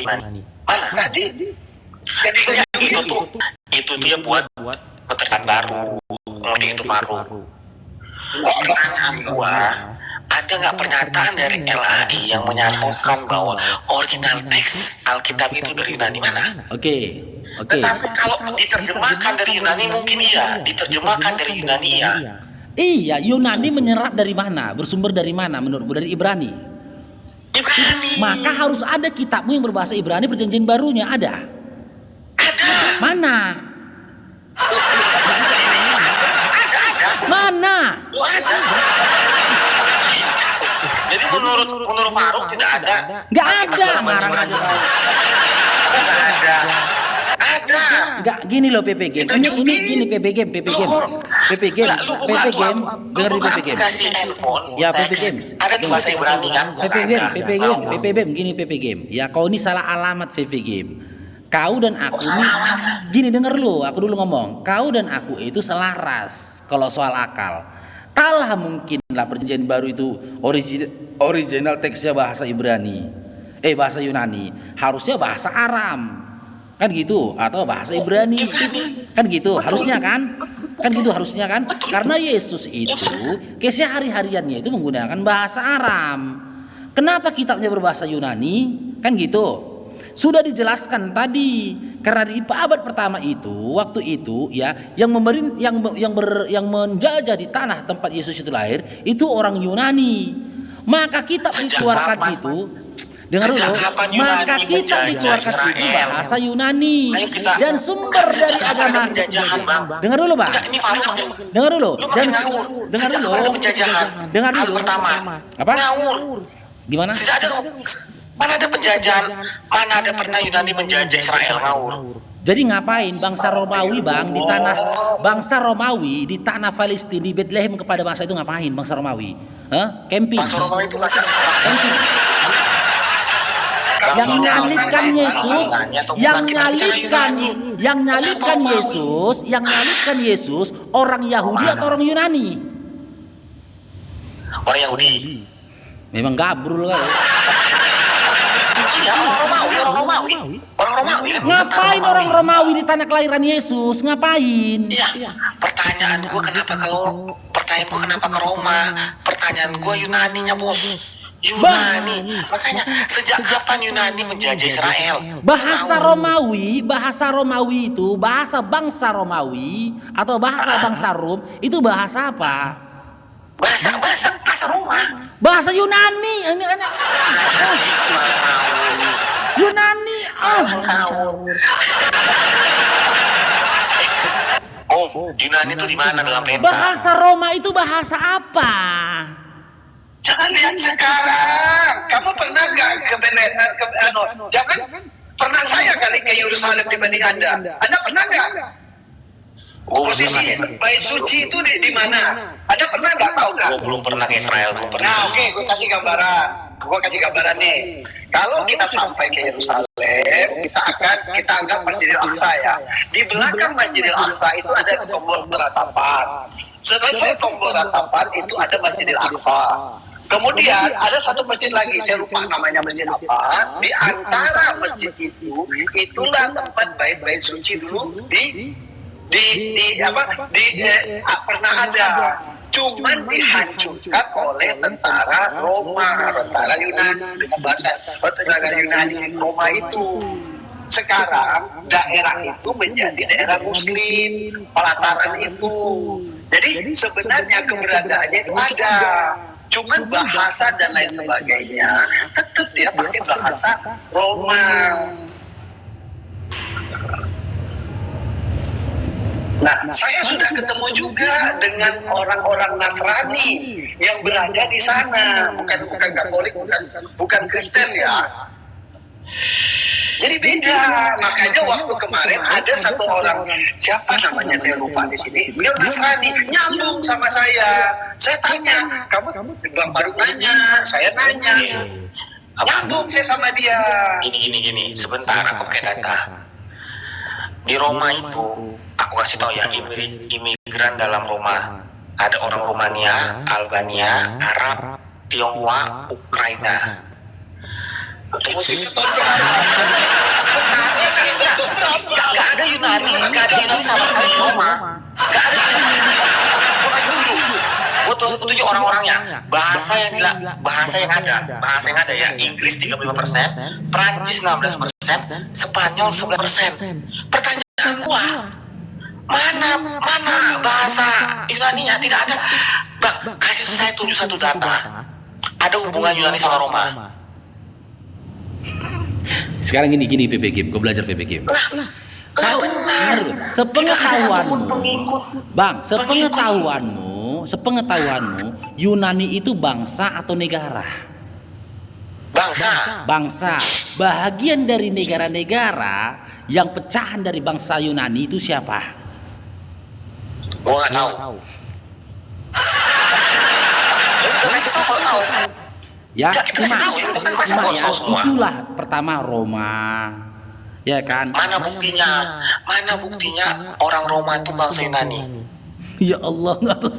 Yunani. Mana tadi? Jadi itu tuh ya buat peternakan baru. Ngomongin itu Faru. Pertanyaan gua, ada nggak pernyataan dari LAI yang menyatakan bahwa original teks Alkitab itu dari Yunani mana? Oke. Tetapi kalau diterjemahkan dari Yunani mungkin iya, diterjemahkan dari Yunani iya. Iya, Yunani menyerap dari mana? Bersumber dari mana? Menurutmu dari Ibrani. Maka harus ada kitabmu yang berbahasa Ibrani perjanjian barunya ada. Mana? Mana? Jadi menurut Faruk tidak ada. Nggak ada. Marang aja. Ada. Nggak gini loh PPG. Ini gini PPG. Dengar di PPG. Kasih handphone. Ya PPG. Ada di bahasa Ibrani kan? PPG. Gini PPG. Ya kau ini salah alamat PPG. Kau dan aku ini gini denger lu, aku dulu ngomong. Kau dan aku itu selaras kalau soal akal. Kalah mungkinlah perjanjian baru itu original teksnya bahasa Ibrani. Bahasa Yunani. Harusnya bahasa Aram. Kan gitu atau bahasa Ibrani. Kan gitu harusnya kan? Kan gitu harusnya kan? Karena Yesus itu kesehari-hariannya itu menggunakan bahasa Aram. Kenapa kitabnya berbahasa Yunani? Kan gitu. Sudah dijelaskan tadi karena di abad pertama itu waktu itu ya yang menjajah di tanah tempat Yesus itu lahir itu orang Yunani. Maka kitab dikeluarkan itu dengar dulu. Maka kitab dikeluarkan itu bahasa Yunani dan sumber dari agama. Dengar dulu, Bang. Dengar dulu. Dengar dulu. Apa? Gimana? Mana ada penjajahan, mana ada pernah Yunani menjajah Israel ngawur. Jadi ngapain bangsa Romawi di tanah Palestina di Bethlehem kepada bangsa itu ngapain bangsa Romawi? Camping. Bangsa Romawi itu masih yang nyalibkan Yesus orang Yahudi atau orang Yunani? Orang Yahudi. Memang gabrul kan. Orang Romawi. Ngapain orang Romawi di tanah kelahiran Yesus? Ngapain? Iya. Pertanyaan gua kenapa ke Roma? Pertanyaan gua Yunaninya, Bos. Yunani. Makanya sejak kapan Yunani menjajah Israel? Bahasa Romawi itu bahasa bangsa Romawi atau bahasa bangsa Rom itu bahasa apa? Bahasa Roma. Bahasa Yunani. Ini hanya Yunani. Yunani itu di mana dalam peta? Bahasa Roma itu bahasa apa? Jangan lihat sekarang. Kamu pernah nggak jangan pernah saya kali ke Yerusalem dibanding Anda. Anda pernah nggak? Posisi bait suci itu di mana? Anda pernah nggak tahu nggak? Gue belum pernah ke Israel, belum pernah. Nah, oke, gue kasih gambaran nih. Kalau kita sampai ke Yerusalem, kita anggap Masjidil Aqsa ya. Di belakang Masjidil Aqsa itu ada tombol beratapan. Selesai tombol beratapan itu ada Masjidil Aqsa. Kemudian ada satu masjid lagi, saya lupa namanya masjid apa. Di antara masjid itu, itulah tempat bait suci dulu pernah ada, cuman dihancurkan oleh tentara Roma, tentara Yunani, tentara Yunani Roma itu. Sekarang daerah itu menjadi daerah Muslim, pelataran itu. Jadi sebenarnya keberadaannya itu ada, cuman bahasa dan lain sebagainya tetap dia pakai bahasa Roma. Nah, saya sudah ketemu juga dengan orang-orang Nasrani yang berada di sana, bukan Katolik, bukan Kristen ya. Jadi beda. Makanya waktu kemarin ada satu orang, siapa namanya saya lupa di sini, beliau Nasrani, nyambung sama saya. Saya tanya, kamu baru nanya, saya nanya, nyambung saya sama dia. Gini, sebentar aku pakai data. Di Roma itu, aku kasih tahu ya, imigran dalam Roma. Ada orang Romania, Albania, Arab, Tionghoa, Ukraina. Terus Roma. Nggak ada. Gue kasih tunjuk. Gue tunjuk orang-orangnya. Bahasa yang ada ya. Inggris 35%, Prancis 16%, Spanyol 11%. Pertanyaan gue, mana bahasa Yunani-nya? Tidak ada. Bang, kasih saya tunjuk satu data. Ada hubungan Yunani sama Roma. Sekarang gini PP Game, gue belajar PP Game. Lah benar. Sepengetahuanmu, Bang, sepengetahuanmu, Yunani itu bangsa atau negara? Bangsa. Bahagian dari negara-negara yang pecahan dari bangsa Yunani itu siapa? Gua nggak tahu. Kasih tahu kalau tahu. Ya, cuma ya, itulah pertama Roma. Ya kan? Mana buktinya orang Roma itu bangsa Yunani? Ya Allah, nggak tahu.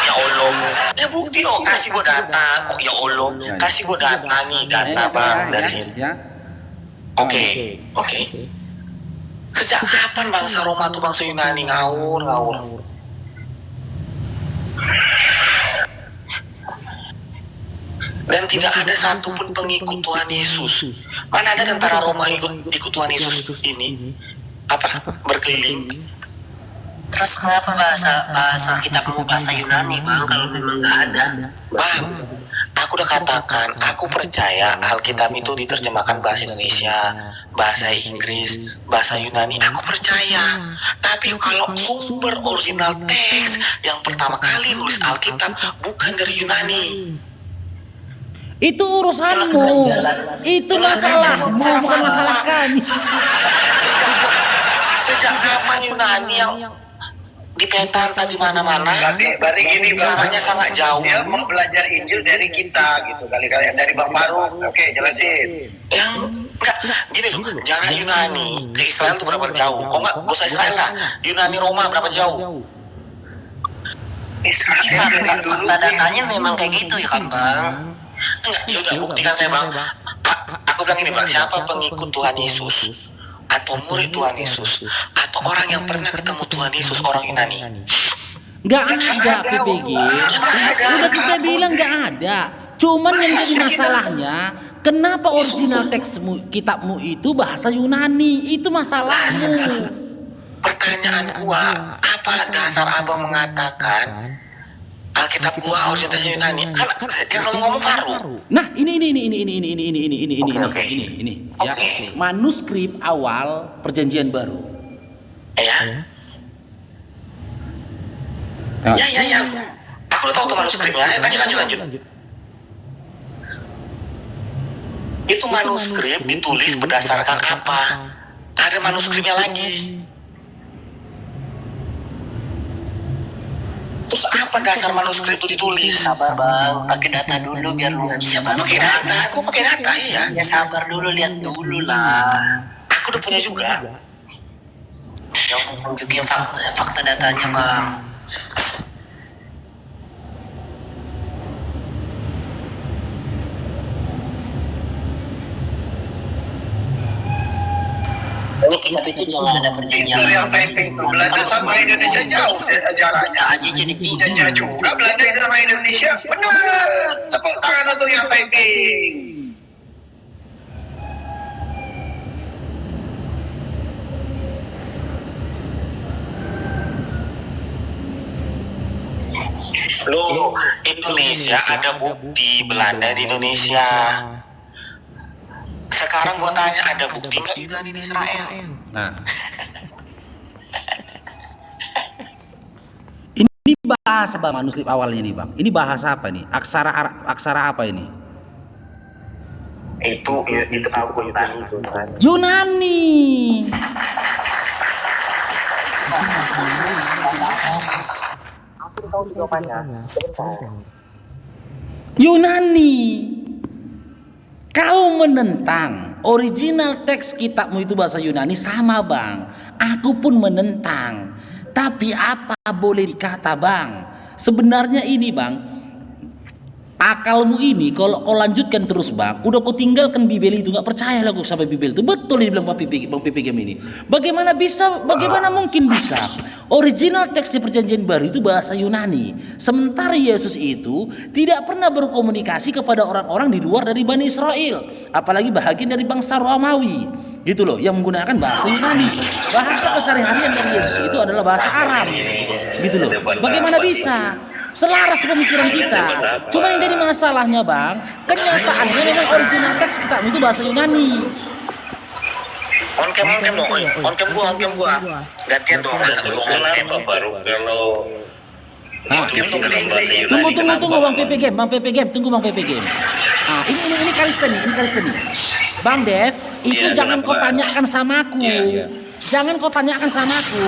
Ya Allah. Ya bukti dong, kasih gua data. Kok ya Allah, kasih gua data nih, data bang dari ini. Oke. Sejak kapan bangsa Roma itu bangsa Yunani? Ngawur. Dan tidak ada satupun pengikut Tuhan Yesus. Mana ada tentara Roma ikut Tuhan Yesus ini? Berkeliling. Terus kenapa bahasa kitabmu bahasa Yunani, Bang, kalau memang nggak ada? Bang, aku udah katakan, aku percaya Alkitab itu diterjemahkan bahasa Indonesia, bahasa Inggris, bahasa Yunani, aku percaya. Tapi kalau sumber original teks yang pertama kali nulis Alkitab bukan dari Yunani. Itu urusanmu. Itu masalahmu, bukan masalah kami. Sejak kapan Yunani yang dipetan di mana-mana? Berarti gini, caranya sangat jauh. Dia mau belajar Injil dari kita gitu kali-kali, dari Bang Faruk. Oke, jelasin. Yang enggak gini loh, jarak Yunani ke Israel itu berapa jauh? Kok nggak gak usah Israel lah, Yunani Roma berapa jauh? Israel Fakta datanya memang kayak gitu ya kan, Bang? Enggak, ya udah buktikan saya bang. Aku bilang ini bang, siapa pengikut Tuhan Yesus atau murid Tuhan Yesus atau orang yang pernah ketemu Tuhan Yesus orang Yunani? Nggak ada PPG. Udah kita bilang nggak ada. Cuman yang jadi masalahnya, kenapa original teksmu kitabmu itu bahasa Yunani? Itu masalahmu. Pertanyaan gua, apa dasar abang mengatakan Alkitab gua orientasinya Yunani? Kan yang selalu ngomong Faruk. Nah, ini. Oke. Ya. Manuskrip awal Perjanjian Baru. Ya. Aku udah tahu tuh manuskripnya. Lanjut. Itu manuskrip ditulis berdasarkan apa? Ada manuskripnya lagi. Terus apa dasar manuskrip itu ditulis? Sabar, Bang, pakai data dulu biar lu nggak bisa bantu. Aku pakai data ya. Ya sabar dulu, lihat dulu lah. Aku udah punya juga. Yang tunjukin fakta datanya, Bang. Ini kitab itu jangan ada perjanjian. Itu yang typing tuh, Belanda sama Indonesia jauh jaraknya. Aja jadi pindah. Jauh juga Belanda sama Indonesia. Benar. Tepuk tangan untuk yang typing. Loh, Indonesia ada bukti Belanda di Indonesia. Sekarang gua tanya, ada bukti nggak Yunani di Israel? Nah. Ini bahasa bang, manuskrip awalnya nih bang. Ini bahasa apa nih? Aksara apa ini? Itu aku Yunani itu kan. Yunani. Aku tahu jawabannya. Yunani. Kau menentang original teks kitabmu itu bahasa Yunani, sama bang. Aku pun menentang. Tapi apa boleh dikata bang? Sebenarnya ini bang, Akalmu ini kalau kau lanjutkan terus bang, udah kau tinggalkan Bibel itu, nggak percaya lah kau sampai Bibel itu betul dibilang bang PPG ini. Bagaimana bisa? Bagaimana mungkin bisa? Original teks di Perjanjian Baru itu bahasa Yunani. Sementara Yesus itu tidak pernah berkomunikasi kepada orang-orang di luar dari Bani Israel, apalagi bahagian dari bangsa Romawi, gitu loh, yang menggunakan bahasa Yunani. Bahasa keseharian dari Yesus itu adalah bahasa Aram, gitu loh. Bagaimana bisa? Selaras pemikiran kita. Cuma yang jadi masalahnya bang, kenyataannya memang original teks kita itu bahasa Yunani. On cam gua. Gantian dong, satu dong. Kenapa Faru kalau itu dalam bahasa Yunani? Tunggu bang PP Game, tunggu bang PP Game. Nah, ini Kristen nih. Bang Dev, itu Iya, jangan kau kenapa? tanyakan sama aku. Iya. Jangan kau tanyakan sama aku.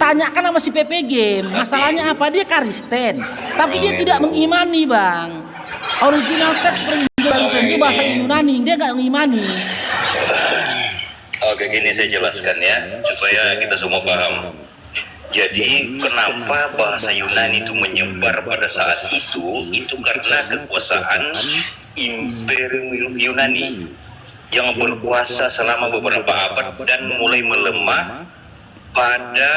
Tanyakan sama si PP Game. Masalahnya apa? Dia Kristen, tapi dia tidak mengimani bang. Original teks Perjanjian itu bahasa Yunani, dia nggak mengimani. Oke, gini saya jelaskan ya, supaya kita semua paham. Jadi kenapa bahasa Yunani itu menyebar pada saat itu karena kekuasaan Imperium Yunani yang berkuasa selama beberapa abad dan mulai melemah pada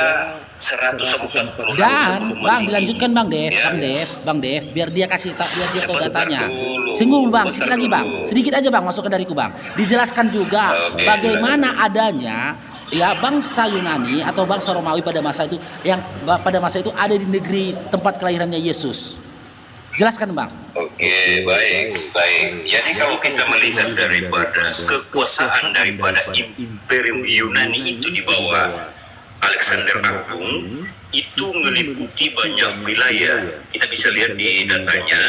140 tahun Dan sebelum bang Masehi. dilanjutkan bang Dev, Ya. bang Dev, biar dia kasih tahu, biar dia tahu Sebentar datanya. dulu, Singgul bang, sebentar sedikit lagi bang, dulu. sedikit aja bang, masukkan dariku bang. Dijelaskan juga Oke, bagaimana adanya ya bangsa Yunani atau bangsa Romawi pada masa itu yang pada masa itu ada di negeri tempat kelahirannya Yesus. Jelaskan bang. Oke, baik. Jadi kalau kita melihat daripada kekuasaan daripada Imperium Yunani itu di bawah Alexander Agung, itu meliputi banyak wilayah. Kita bisa lihat di datanya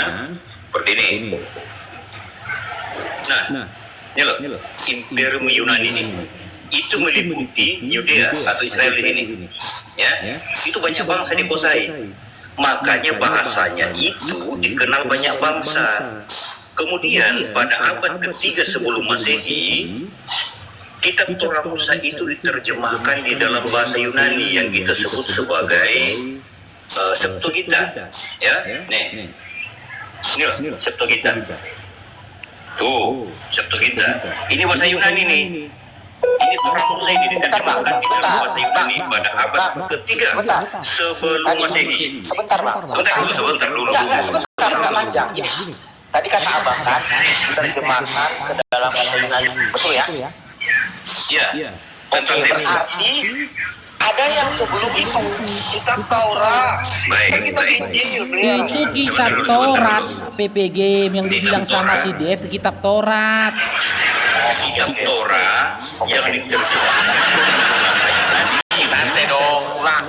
seperti ini. Nah, ini loh, Imperium Yunani ini itu meliputi Yudea atau Israel di sini. Ya, itu banyak bangsa dikuasai. Makanya bahasanya itu dikenal banyak bangsa. Kemudian pada abad ketiga sebelum Masehi, kitab Torah Musa itu diterjemahkan di dalam bahasa Yunani yang kita sebut sebagai Septuaginta. Ya, nih, ini loh Septuaginta. Tuh, Septuaginta. Ini bahasa Yunani nih. Ini Torah Musa ini diterjemahkan di dalam bahasa Yunani pada abad ketiga sebelum Masehi. Sebentar bang. Sebentar dulu. Enggak panjang. Gini. Tadi kata abang kan diterjemahkan ke dalam bahasa Yunani, betul ya? Ya, tentang Oke, teks. berarti ada yang sebelum itu kitab Taurat. Baik. Itu kitab Taurat PP Game yang dibilang sama si Dev, kitab Taurat. Kitab Torah yang diterjemahkan dalam bahasa Yunani Santai dong, ulang.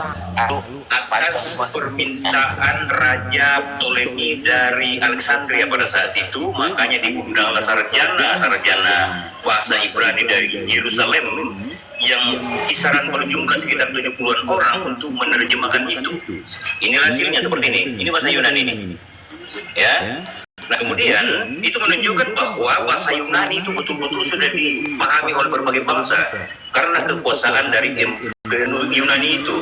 atas permintaan Raja Ptolemy dari Alexandria pada saat itu, makanya diundanglah sarjana bahasa Ibrani dari Yerusalem yang kisaran berjumlah sekitar 70-an orang untuk menerjemahkan itu. Inilah hasilnya seperti ini. Ini bahasa Yunani ini. Ya. Nah kemudian itu menunjukkan bahwa bahasa Yunani itu betul-betul sudah dipahami oleh berbagai bangsa karena kekuasaan dari Imperium Yunani itu.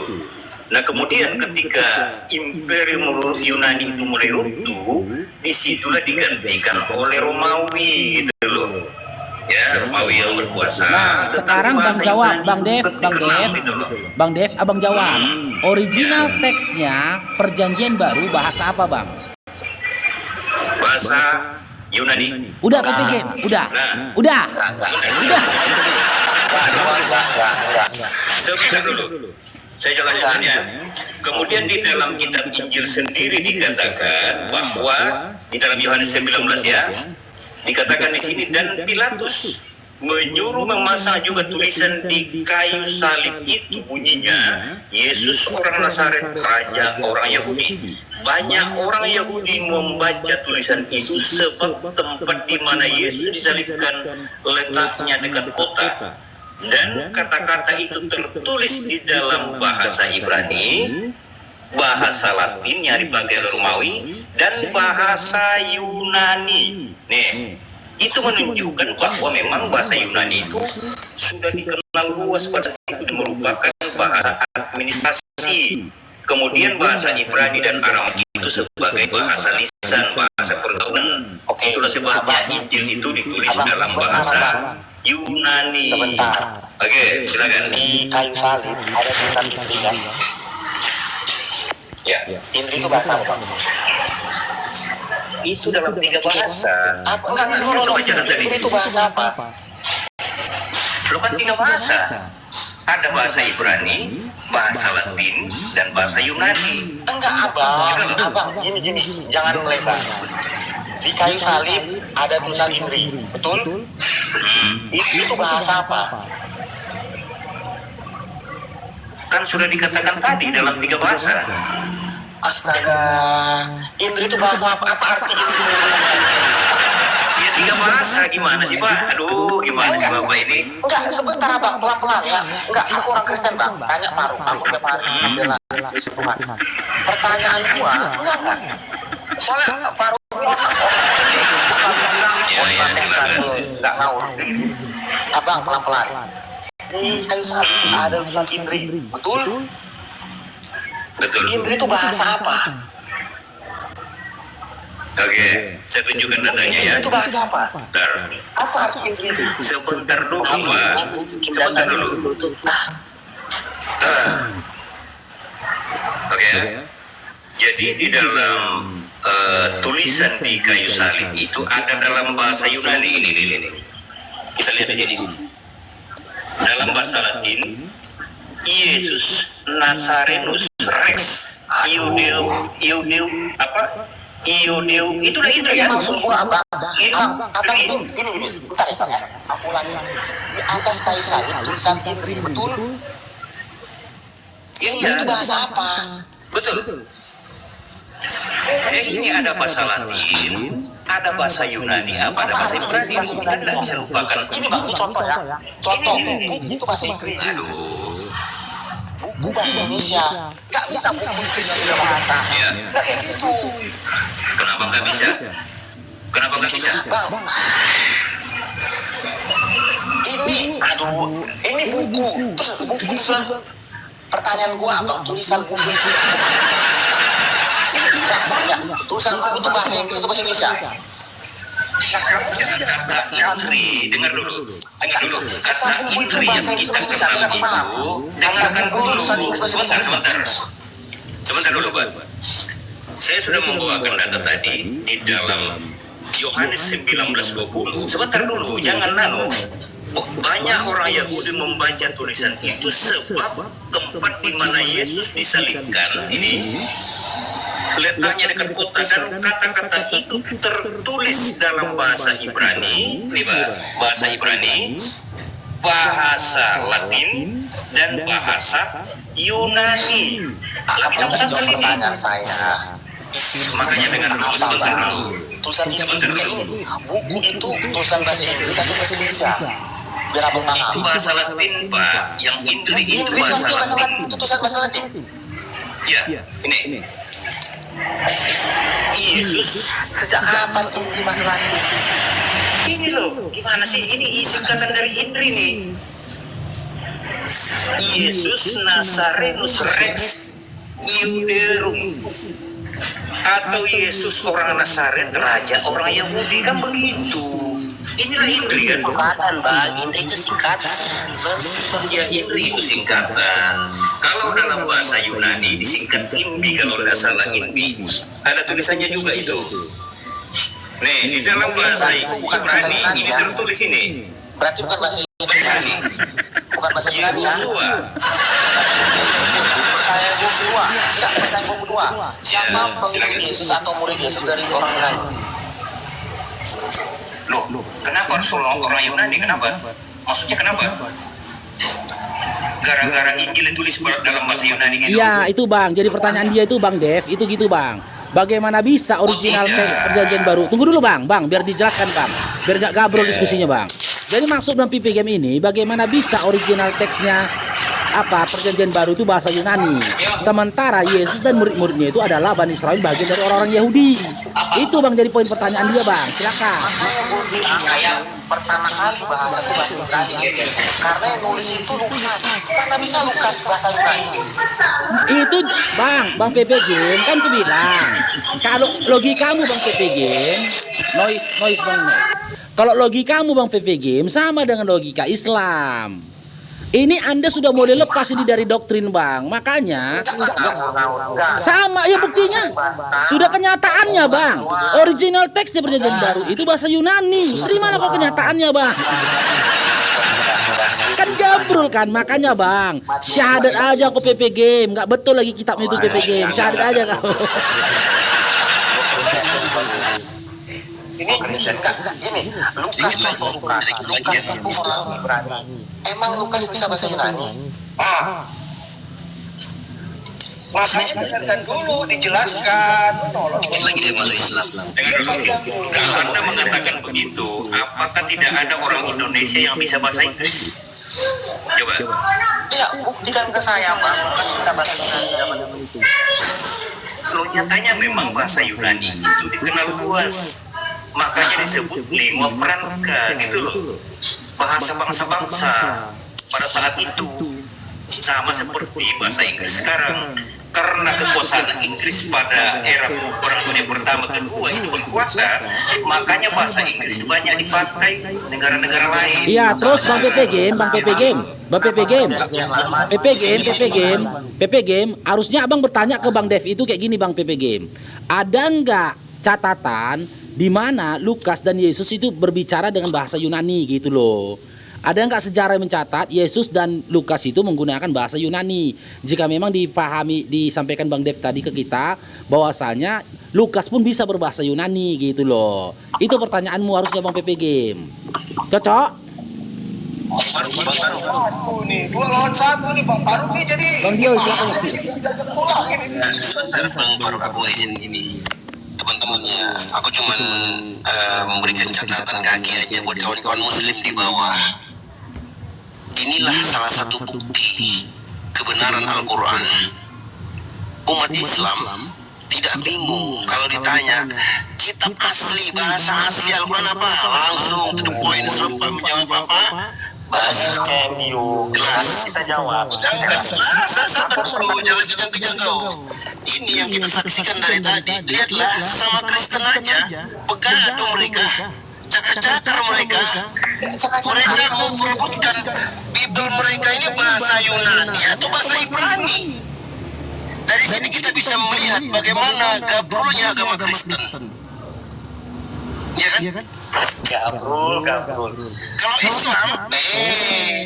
Nah kemudian ketika Imperium Yunani itu mulai runtuh, disitulah digantikan oleh Romawi gitu loh. Ya, Romawi yang berkuasa. Nah, Tetapi sekarang Bang bahasa jawab, Yunani Bang itu Dev, terkenal gitu loh. Bang Dev, abang jawab. Original teksnya Perjanjian Baru bahasa apa bang? Bahasa Yunani. Udah PP Game, udah. Sebentar dulu. Saya jelaskan ya. Kemudian di dalam kitab Injil sendiri dikatakan bahwa di dalam Yohanes 19 ya, dikatakan di sini dan Pilatus menyuruh memasang juga tulisan di kayu salib itu bunyinya Yesus orang Nazaret, Raja orang Yahudi. Banyak orang Yahudi membaca tulisan itu sebab tempat di mana Yesus disalibkan letaknya dekat kota. Dan kata-kata itu tertulis di dalam bahasa Ibrani, bahasa Latin yang dipakai oleh Romawi, dan bahasa Yunani. Nih, itu menunjukkan bahwa memang bahasa Yunani itu sudah dikenal luas pada itu merupakan bahasa administrasi. Kemudian bahasa Ibrani dan Aram itu itu sebagai bahasa lisan, bahasa pergaulan. Oke. Itulah sebabnya Injil itu ditulis dalam bahasa Yunani. Sebentar. Oke, silakan. Di kayu salib ada tulisan Indri kan? Ya, Indri itu bahasa apa? itu dalam 3 bahasa. Apa? Enggak, Saya bacakan tadi. Indri itu bahasa apa? Lo kan 3 bahasa. Ada bahasa Ibrani, bahasa Latin, dan bahasa Yunani. Enggak, abang, gini, jangan melebar. Di kayu salib ada tulisan Indri, betul? Itu bahasa apa? Kan sudah dikatakan tadi dalam 3 bahasa. Astaga, Indri itu bahasa apa? Apa arti Indri? Ya 3 bahasa gimana sih Pak? Aduh, gimana sih Bapak ini? Enggak, sebentar abang, pelan-pelan ya. Enggak, aku orang Kristen bang. Tanya Faruk, aku tiap hari bela Yesus Tuhan. Pertanyaan gua, enggak. Soalnya Faruk ini orang Ya, silakan. enggak ngawur. Abang, pelan-pelan. Di kayu salib ada tulisan Indri, betul? Betul. Indri itu bahasa apa? Oke, saya tunjukkan datanya ya. Indri itu bahasa apa? Bentar. Apa arti Indri itu? Sebentar dulu Pak. Sebentar dulu. Oke ya. Jadi di dalam tulisan di kayu salib itu ada dalam bahasa Yunani ini. Kita lihat di sini. Dalam bahasa Latin, Yesus Nazarenus Rex Iudeum itu udah Indri kan? Maksud gua apa? Abang itu Indri. gini, bentar ya. Aku ulangi. Di atas kayu salib tulisan Indri, betul? Indri itu bahasa apa? Betul. Ini ada bahasa Latin, ada bahasa Yunani, ada bahasa Ibrani. Kita tidak bisa lupakan. Ini bang, ini contoh ya. Contoh, buku itu bahasa Inggris. Aduh. Buku bahasa Indonesia. Gak bisa buku itu juga bahasa. Ya. Gak kayak gitu. Kenapa nggak bisa? Kenapa nggak bisa? Bang, ini buku. Terus buku tulisan. Pertanyaan gua apa? Tulisan buku itu. Tulisan buku itu bahasa Inggris atau bahasa Indonesia? Kata Indri, dengar dulu. Kata Indri yang kita kenal itu, dengarkan dulu. Sebentar dulu, Pak. Saya sudah membawakan data tadi di dalam Yohanes 19:20. Sebentar dulu, jangan nano. Banyak orang Yahudi membaca tulisan itu sebab tempat di mana Yesus disalibkan ini letaknya dekat kota dan kata-kata itu tertulis dalam bahasa Ibrani, nih Pak, bahasa Ibrani, bahasa Latin dan bahasa Yunani. Lah kita Abang pesan jawab ini. pertanyaan saya. Makanya dengar dulu sebentar dulu. Tulisan ini, buku itu tulisan bahasa Inggris atau bahasa Indonesia? Biar abang paham. Itu bahasa Latin Pak, yang Indri itu Indri bahasa Latin. itu tulisan bahasa Latin. Ya, ini. Yesus Sejak kapan Indri bahasa Latin? ini loh, gimana sih? Ini singkatan dari Indri nih. Yesus Nazarenus Rex Iudeum, atau Yesus orang Nazaret, raja orang Yahudi, kan begitu. Inilah Indri kan? Singkatan bang, Indri itu singkatan. Ya, Indri itu singkatan. Kalau dalam bahasa Yunani disingkat Imbi, kalau tidak salah Imbi. Ada tulisannya juga itu. Nih, di dalam bahasa Ibrani ini tertulis ini. Berarti bukan bahasa Yunani. Bukan bahasa Yunani ya. Yosua. Pertanyaan gue kedua. Enggak, pertanyaan gue kedua. Siapa pengikut Yesus atau murid Yesus dari orang Yunani? Loh, kenapa harus orang Yunani? Kenapa? Maksudnya kenapa? Gara-gara Injil ditulis dalam bahasa Yunani gitu? Iya, itu Bang. Jadi pertanyaan dia itu Bang Dev, itu gitu Bang. Bagaimana bisa original teks perjanjian baru? Tunggu dulu Bang, biar dijelaskan Bang. Biar gak gabrol diskusinya Bang. Jadi maksud dalam PP Game ini, bagaimana bisa original teksnya perjanjian baru itu bahasa Yunani. Sementara Yesus dan murid-muridnya itu adalah Bani Israel, bagian dari orang-orang Yahudi. Itu Bang jadi poin pertanyaan dia, Bang. Silakan. Kayak pertama kali bahasa itu bahasa Yunani, karena yang nulis itu Lukas. Mana bisa Lukas bahasa Yunani? Itu Bang PP Game kan tuh bilang. Kalau logikamu Bang PP Game, noise Bang. Kalau logikamu Bang PP Game sama dengan logika Islam. Ini Anda sudah mulai lepas ini dari doktrin Bang. Makanya Enggak. sama ya buktinya. Sudah kenyataannya Bang. Original teksnya perjanjian baru itu bahasa Yunani. Terimalah kok kenyataannya Bang. Kan gabrul kan, makanya Bang. Syahadat aja kok PP Game. Nggak betul lagi kitabnya itu PP Game. Syahadat aja kau. Ini Kristen enggak gini. Lukas itu orang Ibrani. Emang Lukas bisa bahasa Yunani? Makanya dengarkan dulu, dijelaskan. Dikit lagi dia masuk Islam. Dengar dulu. Kalau Anda mengatakan begitu, apakah tidak ada orang Indonesia yang bisa bahasa Inggris? Coba. Iya, buktikan ke saya, Bang. Lukas bisa bahasa Yunani. Lo nyatanya memang bahasa Yunani itu dikenal luas. Makanya disebut lingua franca gitu loh. Bahasa bangsa-bangsa pada saat itu sama seperti bahasa Inggris sekarang. Karena kekuasaan Inggris pada era Perang Dunia Pertama kedua itu berkuasa, makanya bahasa Inggris banyak dipakai negara-negara lain. Iya, terus Bang PP Game, harusnya Abang bertanya ke Bang Dev itu kayak gini Bang PP Game. Ada nggak catatan di mana Lukas dan Yesus itu berbicara dengan bahasa Yunani gitu loh? Ada nggak sejarah yang mencatat Yesus dan Lukas itu menggunakan bahasa Yunani? Jika memang disampaikan Bang Dev tadi ke kita bahwasanya Lukas pun bisa berbahasa Yunani gitu loh. Itu pertanyaanmu harusnya Bang PP Game. Cocok? Satu nih, 2 lawan 1 nih Bang Faruk nih jadi. Bang Dio silakan. Bang Faruk aku izin ini teman-temannya. Aku cuman memberikan catatan kaki aja buat kawan-kawan Muslim di bawah. Inilah salah satu bukti kebenaran Al-Quran. Umat Islam tidak bingung kalau ditanya kitab asli, bahasa asli Al-Quran apa, langsung to the point, serempak menjawab apa, bahasa Kendio, kelas kita jawab. Jangan sabar dulu, jangan kejang-kejang kau. Ini yang kita saksikan dari tadi. Lihatlah sesama Kristen aja, begaduh mereka, cakar-cakar mereka. Mereka memperebutkan Bible mereka ini bahasa Yunani atau bahasa Ibrani. Dari sini kita bisa melihat bagaimana gabrulnya agama Kristen. Ya kan? Gabrul. Kalau Islam,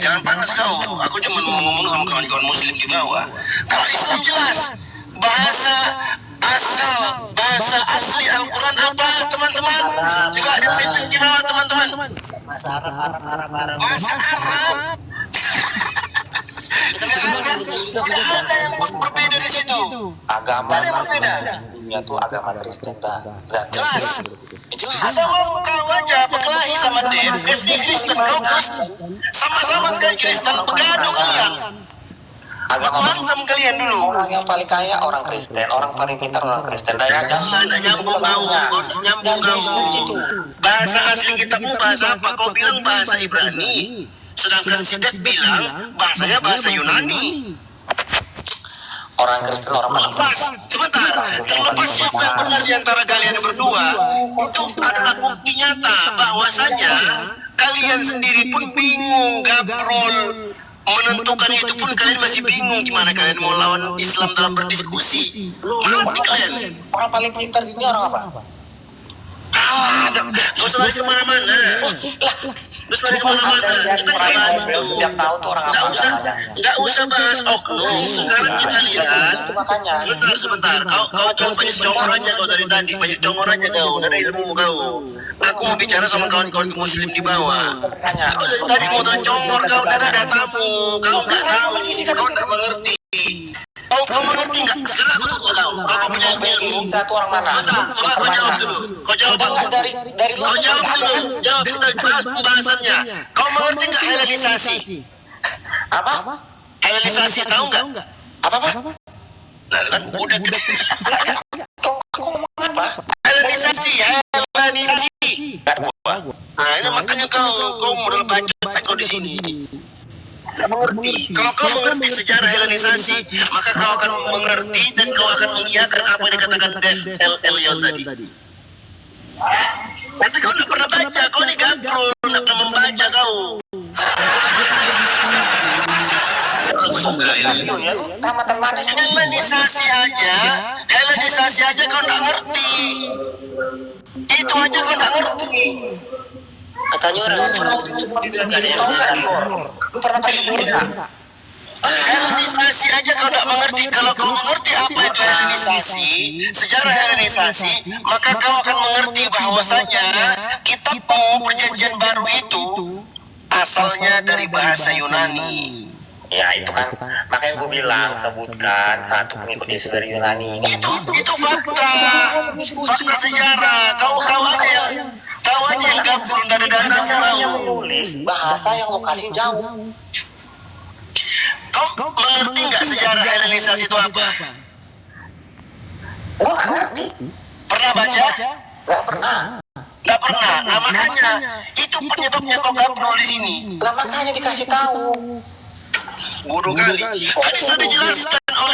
jangan panas kau. Aku cuma mau ngomong sama kawan-kawan Muslim di bawah. Kalau Islam jelas, bahasa asli Al-Quran apa, teman-teman? Coba diteliti di bawah, teman-teman. Bahasa Arab. Bahasa Arab. Tidak ada yang berbeda di situ. Agama Tidak ada yang berbeda. dunia tuh agama Kristen Jelas. Ada orang kau aja berkelahi sama dia, Kristen, kau Kristen. Sama-sama dengan Kristen, begaduh kalian. Aku hantam kalian dulu. Orang yang paling kaya orang Kristen, orang paling pintar orang Kristen. Jangan nyambung kau. Bahasa asli kitabmu bahasa apa? Kau bilang bahasa Ibrani. Sedangkan si Dev bilang bahasanya bahasa Yunani. Orang Kristen orang paling Terlepas, sebentar. Terlepas siapa yang benar di antara kalian berdua, itu adalah bukti nyata bahwasanya kalian sendiri pun bingung, gabrol. Menentukan itu pun kalian masih bingung gimana kalian mau lawan Islam dalam berdiskusi. Mati kalian. orang paling pintar di dunia orang apa? Gak usah lari kemana-mana. Gak usah lari kemana-mana. Kita bahas Setiap tahun tuh orang apa? Gak usah bahas oknum. Sekarang kita lihat. Itu makanya. Sebentar. Kau banyak congor aja kau dari tadi. Banyak congor aja kau dari ilmu kau. Aku mau bicara sama kawan-kawan Muslim di bawah. Kau dari tadi mau congor kau dan ada tamu. Kau nggak tahu. Kau nggak mengerti. Kau mengerti nggak? Sekarang aku tunggu kau. Kau punya ilmu. Kita tuh orang mana? Coba kau jawab dulu. Kau jawab dulu. Dari Kau jawab dulu. Jawab dulu bahas pembahasannya. Kau mengerti nggak helenisasi? apa? Helenisasi tahu nggak? Apa? Nah, kan udah gede. Kau ngomong apa? Helenisasi. Gak gua. Nah, itu makanya kau modal bacot kau di sini. Mengerti. Kalau kau mengerti sejarah Helenisasi, maka kau akan mengerti dan kau akan mengiyakan apa yang dikatakan Des Eliot tadi. Tapi kau tidak pernah baca, kau ini gaprol, tidak pernah membaca kau. Ya lu tamatan mana sih? Helenisasi aja kau tidak ngerti. Itu aja kau tidak ngerti. Katanya orang lu pernah baca berita? Helenisasi aja kau tidak mengerti. Kalau kau mengerti apa itu Helenisasi, sejarah Helenisasi, maka kau akan mengerti bahwasanya kitab Perjanjian Baru itu asalnya dari bahasa Yunani. Ya itu kan makanya gue bilang sebutkan satu pengikut Yesus dari Yunani. Itu fakta sejarah. Kau aja yang gabung dari Cara yang menulis bahasa yang lokasi jauh. Kau mengerti nggak sejarah Helenisasi itu apa? Gue gak ngerti. Pernah baca? Gak pernah. Nggak pernah. Nah makanya itu penyebabnya kau gabrol di sini. Lah makanya dikasih tahu. Bodoh kali. Tadi sudah dijelaskan